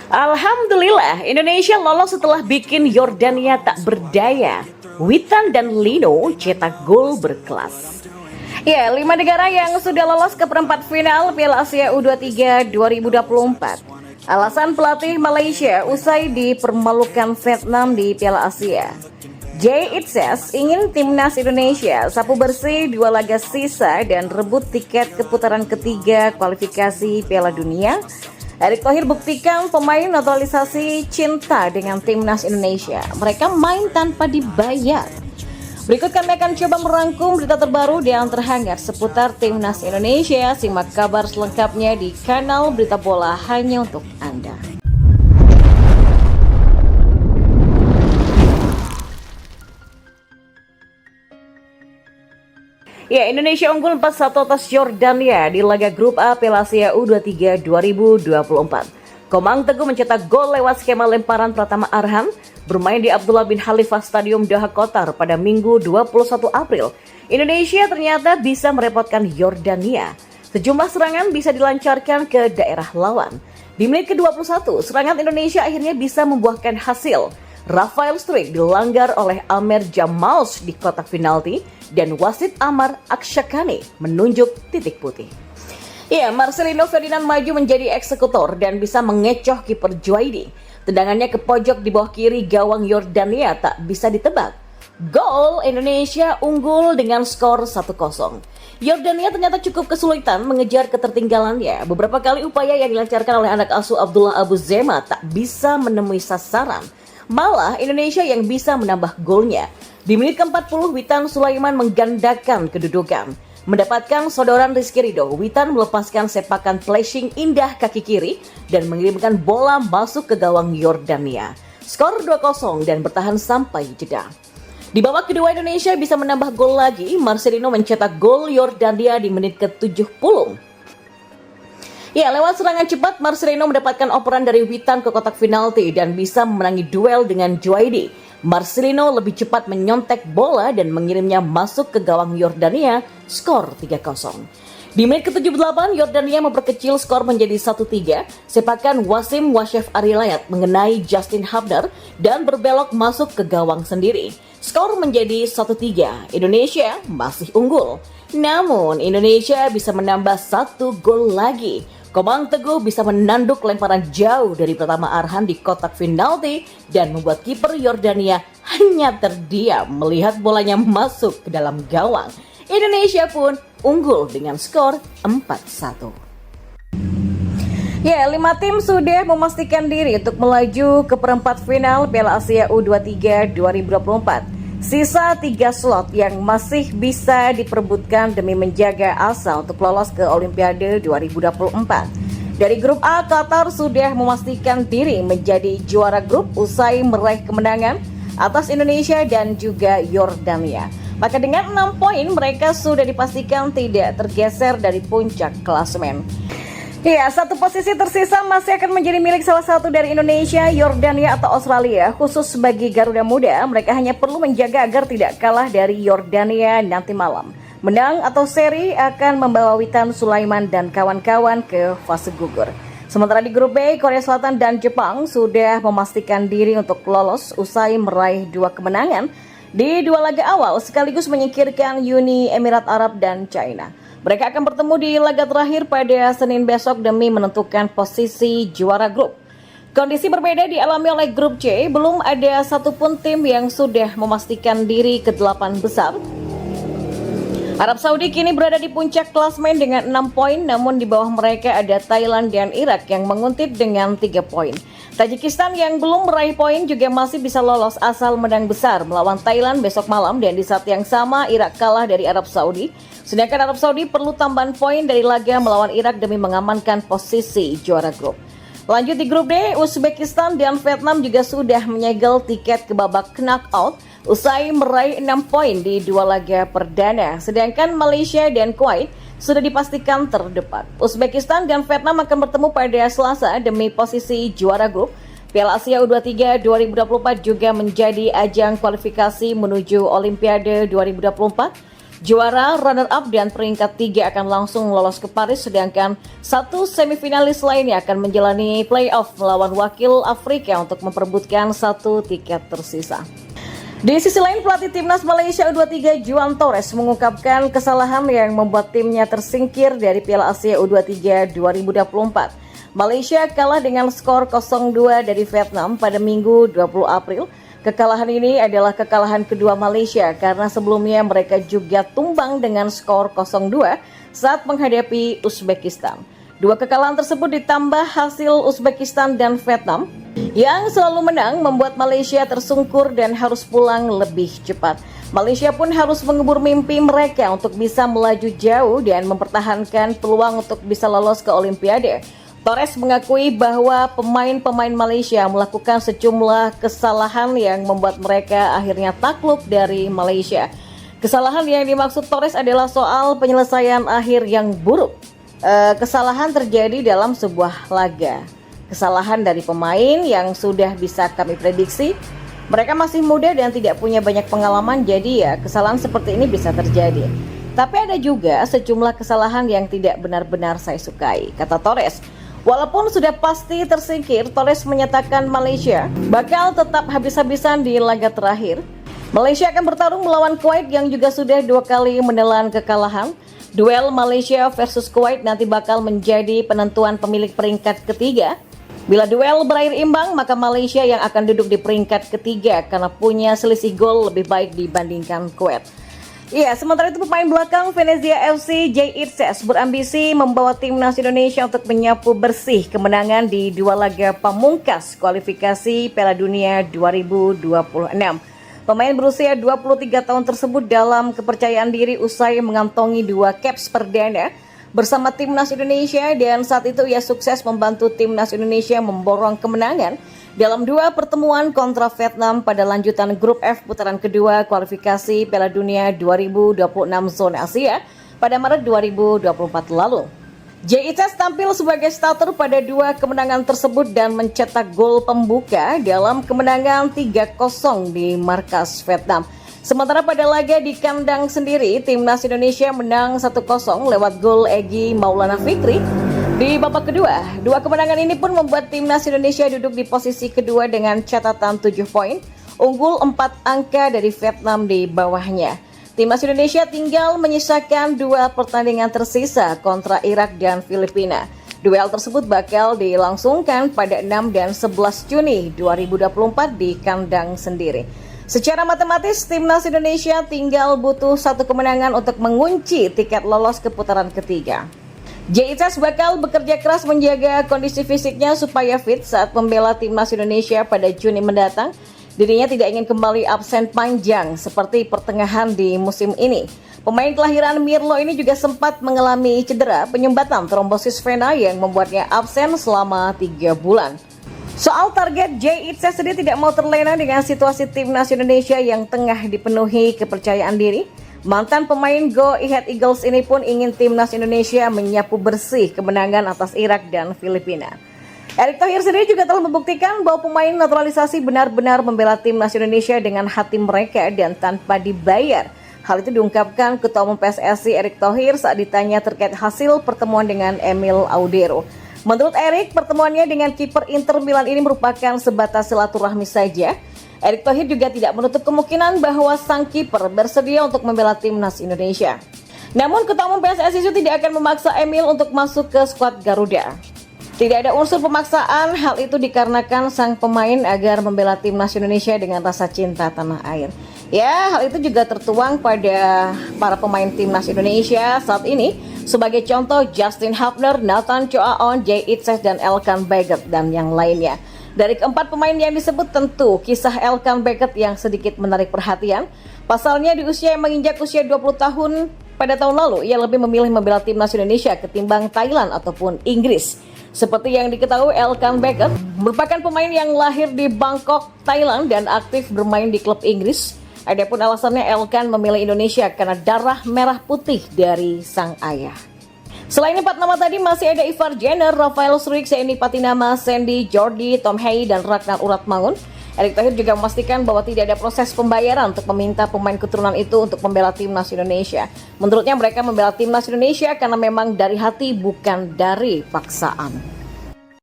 Alhamdulillah, Indonesia lolos setelah bikin Yordania tak berdaya. Witan dan Lino cetak gol berkelas. Ya, 5 negara yang sudah lolos ke perempat final Piala Asia U23 2024. Alasan pelatih Malaysia usai dipermalukan Vietnam di Piala Asia. Jay Itzes ingin timnas Indonesia sapu bersih 2 laga sisa dan rebut tiket ke putaran ketiga kualifikasi Piala Dunia. Erick Thohir buktikan pemain naturalisasi cinta dengan timnas Indonesia. Mereka main tanpa dibayar. Berikut kami akan coba merangkum berita terbaru yang terhangat seputar timnas Indonesia. Simak kabar selengkapnya di kanal Berita Bola hanya untuk Anda. Ya, Indonesia unggul 4-1 atas Yordania di laga grup A Piala Asia U23 2024. Komang Teguh mencetak gol lewat skema lemparan Pratama Arhan bermain di Abdullah bin Khalifah Stadium Doha Qatar pada Minggu 21 April. Indonesia ternyata bisa merepotkan Yordania. Sejumlah serangan bisa dilancarkan ke daerah lawan. Di menit ke-21, serangan Indonesia akhirnya bisa membuahkan hasil. Rafael Struijk dilanggar oleh Amer Jamals di kotak penalti dan wasit Amar Aksyakani menunjuk titik putih. Ya, Marcelino Ferdinand maju menjadi eksekutor dan bisa mengecoh kiper Juaidi. Tendangannya ke pojok di bawah kiri gawang Yordania tak bisa ditebak. Gol, Indonesia unggul dengan skor 1-0. Yordania ternyata cukup kesulitan mengejar ketertinggalannya. Beberapa kali upaya yang dilancarkan oleh anak asuh Abdullah Abu Zema tak bisa menemui sasaran. Malah Indonesia yang bisa menambah golnya. Di menit ke-40, Witan Sulaiman menggandakan kedudukan. Mendapatkan sodoran Rizky Ridho, Witan melepaskan sepakan flashing indah kaki kiri dan mengirimkan bola masuk ke gawang Yordania. Skor 2-0 dan bertahan sampai jeda. Di babak kedua Indonesia bisa menambah gol lagi, Marcelino mencetak gol Yordania di menit ke-70. Ya, lewat serangan cepat, Marcelino mendapatkan operan dari Witan ke kotak penalti dan bisa memenangi duel dengan Juaidi. Marcelino lebih cepat menyontek bola dan mengirimnya masuk ke gawang Yordania, skor 3-0. Di menit ke-78, Yordania memperkecil skor menjadi 1-3. Sepakan Wasim Wasyef Arilayat mengenai Justin Habdar dan berbelok masuk ke gawang sendiri. Skor menjadi 1-3. Indonesia masih unggul. Namun, Indonesia bisa menambah 1 gol lagi. Komang Teguh bisa menanduk lemparan jauh dari Pratama Arhan di kotak penalti dan membuat kiper Yordania hanya terdiam melihat bolanya masuk ke dalam gawang. Indonesia pun unggul dengan skor 4-1. Ya, 5 tim sudah memastikan diri untuk melaju ke perempat final Piala Asia U23 2024. Sisa 3 slot yang masih bisa diperebutkan demi menjaga asa untuk lolos ke Olimpiade 2024. Dari grup A, Qatar sudah memastikan diri menjadi juara grup usai meraih kemenangan atas Indonesia dan juga Yordania. Maka dengan 6 poin mereka sudah dipastikan tidak tergeser dari puncak klasemen. Ya, 1 posisi tersisa masih akan menjadi milik salah satu dari Indonesia, Yordania atau Australia. Khusus bagi Garuda Muda, mereka hanya perlu menjaga agar tidak kalah dari Yordania nanti malam. Menang atau seri akan membawa Witan Sulaiman dan kawan-kawan ke fase gugur. Sementara di grup B, Korea Selatan dan Jepang sudah memastikan diri untuk lolos usai meraih 2 kemenangan di 2 laga awal sekaligus menyingkirkan Uni Emirat Arab dan China. Mereka akan bertemu di laga terakhir pada Senin besok demi menentukan posisi juara grup. Kondisi berbeda dialami oleh grup C, belum ada satupun tim yang sudah memastikan diri ke 8 besar. Arab Saudi kini berada di puncak klasemen dengan 6 poin, namun di bawah mereka ada Thailand dan Irak yang menguntit dengan 3 poin. Tajikistan yang belum meraih poin juga masih bisa lolos asal menang besar melawan Thailand besok malam, dan di saat yang sama Irak kalah dari Arab Saudi. Sedangkan Arab Saudi perlu tambahan poin dari laga melawan Irak demi mengamankan posisi juara grup. Lanjut di grup D, Uzbekistan dan Vietnam juga sudah menyegel tiket ke babak knockout usai meraih 6 poin di 2 laga perdana. Sedangkan Malaysia dan Kuwait sudah dipastikan terdepan. Uzbekistan dan Vietnam akan bertemu pada Selasa demi posisi juara grup. Piala Asia U23 2024 juga menjadi ajang kualifikasi menuju Olimpiade 2024. Juara, runner-up, dan peringkat 3 akan langsung lolos ke Paris, sedangkan satu semifinalis lainnya akan menjalani playoff melawan wakil Afrika untuk memperebutkan satu tiket tersisa. Di sisi lain, pelatih timnas Malaysia U23 Juan Torres mengungkapkan kesalahan yang membuat timnya tersingkir dari Piala Asia U23 2024. Malaysia kalah dengan skor 0-2 dari Vietnam pada Minggu 20 April. Kekalahan ini adalah kekalahan kedua Malaysia karena sebelumnya mereka juga tumbang dengan skor 0-2 saat menghadapi Uzbekistan. Dua kekalahan tersebut ditambah hasil Uzbekistan dan Vietnam yang selalu menang membuat Malaysia tersungkur dan harus pulang lebih cepat. Malaysia pun harus mengubur mimpi mereka untuk bisa melaju jauh dan mempertahankan peluang untuk bisa lolos ke Olimpiade. Torres mengakui bahwa pemain-pemain Malaysia melakukan sejumlah kesalahan yang membuat mereka akhirnya takluk dari Malaysia. Kesalahan yang dimaksud Torres adalah soal penyelesaian akhir yang buruk. Kesalahan terjadi dalam sebuah laga. Kesalahan dari pemain yang sudah bisa kami prediksi. Mereka masih muda dan tidak punya banyak pengalaman, jadi ya kesalahan seperti ini bisa terjadi. Tapi ada juga sejumlah kesalahan yang tidak benar-benar saya sukai, kata Torres. Walaupun sudah pasti tersingkir, Torres menyatakan Malaysia bakal tetap habis-habisan di laga terakhir. Malaysia akan bertarung melawan Kuwait yang juga sudah 2 kali menelan kekalahan. Duel Malaysia versus Kuwait nanti bakal menjadi penentuan pemilik peringkat ketiga. Bila duel berakhir imbang, maka Malaysia yang akan duduk di peringkat ketiga karena punya selisih gol lebih baik dibandingkan Kuwait. Iya, sementara itu pemain belakang Venezia FC Jay Itzes berambisi membawa timnas Indonesia untuk menyapu bersih kemenangan di 2 laga pamungkas kualifikasi Piala Dunia 2026. Pemain berusia 23 tahun tersebut dalam kepercayaan diri usai mengantongi 2 caps perdana bersama timnas Indonesia dan saat itu ia sukses membantu timnas Indonesia memborong kemenangan dalam 2 pertemuan kontra Vietnam pada lanjutan grup F putaran kedua kualifikasi Piala Dunia 2026 zona Asia pada Maret 2024 lalu. JITS tampil sebagai starter pada 2 kemenangan tersebut dan mencetak gol pembuka dalam kemenangan 3-0 di markas Vietnam. Sementara pada laga di kandang sendiri, timnas Indonesia menang 1-0 lewat gol Egy Maulana Fikri. Di babak kedua, 2 kemenangan ini pun membuat timnas Indonesia duduk di posisi kedua dengan catatan 7 poin, unggul 4 angka dari Vietnam di bawahnya. Timnas Indonesia tinggal menyisakan 2 pertandingan tersisa kontra Irak dan Filipina. Duel tersebut bakal dilangsungkan pada 6 dan 11 Juni 2024 di kandang sendiri. Secara matematis, timnas Indonesia tinggal butuh 1 kemenangan untuk mengunci tiket lolos ke putaran ketiga. JITS bakal bekerja keras menjaga kondisi fisiknya supaya fit saat membela timnas Indonesia pada Juni mendatang. Dirinya tidak ingin kembali absen panjang seperti pertengahan di musim ini. Pemain kelahiran Mirlo ini juga sempat mengalami cedera penyumbatan trombosis vena yang membuatnya absen selama 3 bulan. Soal target, JITS sendiri tidak mau terlena dengan situasi timnas Indonesia yang tengah dipenuhi kepercayaan diri. Mantan pemain Go Ahead Eagles ini pun ingin timnas Indonesia menyapu bersih kemenangan atas Irak dan Filipina. Erick Thohir sendiri juga telah membuktikan bahwa pemain naturalisasi benar-benar membela timnas Indonesia dengan hati mereka dan tanpa dibayar. Hal itu diungkapkan Ketua Umum PSSI Erick Thohir saat ditanya terkait hasil pertemuan dengan Emil Audero. Menurut Erick, pertemuannya dengan kiper Inter Milan ini merupakan sebatas silaturahmi saja. Erick Thohir juga tidak menutup kemungkinan bahwa sang kiper bersedia untuk membela timnas Indonesia. Namun Ketua Umum PSSI itu tidak akan memaksa Emil untuk masuk ke skuad Garuda. Tidak ada unsur pemaksaan, hal itu dikarenakan sang pemain agar membela timnas Indonesia dengan rasa cinta tanah air. Ya, hal itu juga tertuang pada para pemain timnas Indonesia saat ini. Sebagai contoh, Justin Hafner, Nathan Choaon, Jay Itzes, dan Elkan Baggett, dan yang lainnya. Dari keempat pemain yang disebut tentu kisah Elkan Baggett yang sedikit menarik perhatian. Pasalnya di usia yang menginjak usia 20 tahun pada tahun lalu, ia lebih memilih membela timnas Indonesia ketimbang Thailand ataupun Inggris. Seperti yang diketahui, Elkan Baggett merupakan pemain yang lahir di Bangkok, Thailand dan aktif bermain di klub Inggris. Adapun alasannya Elkan memilih Indonesia karena darah merah putih dari sang ayah. Selain 4 nama tadi masih ada Ivar Jenner, Rafael Struijk, Sandy Patinama, Sandy, Jordi, Tom Hay, dan Ragnar Uratmangun. Erick Thohir juga memastikan bahwa tidak ada proses pembayaran untuk meminta pemain keturunan itu untuk membela timnas Indonesia. Menurutnya mereka membela timnas Indonesia karena memang dari hati bukan dari paksaan.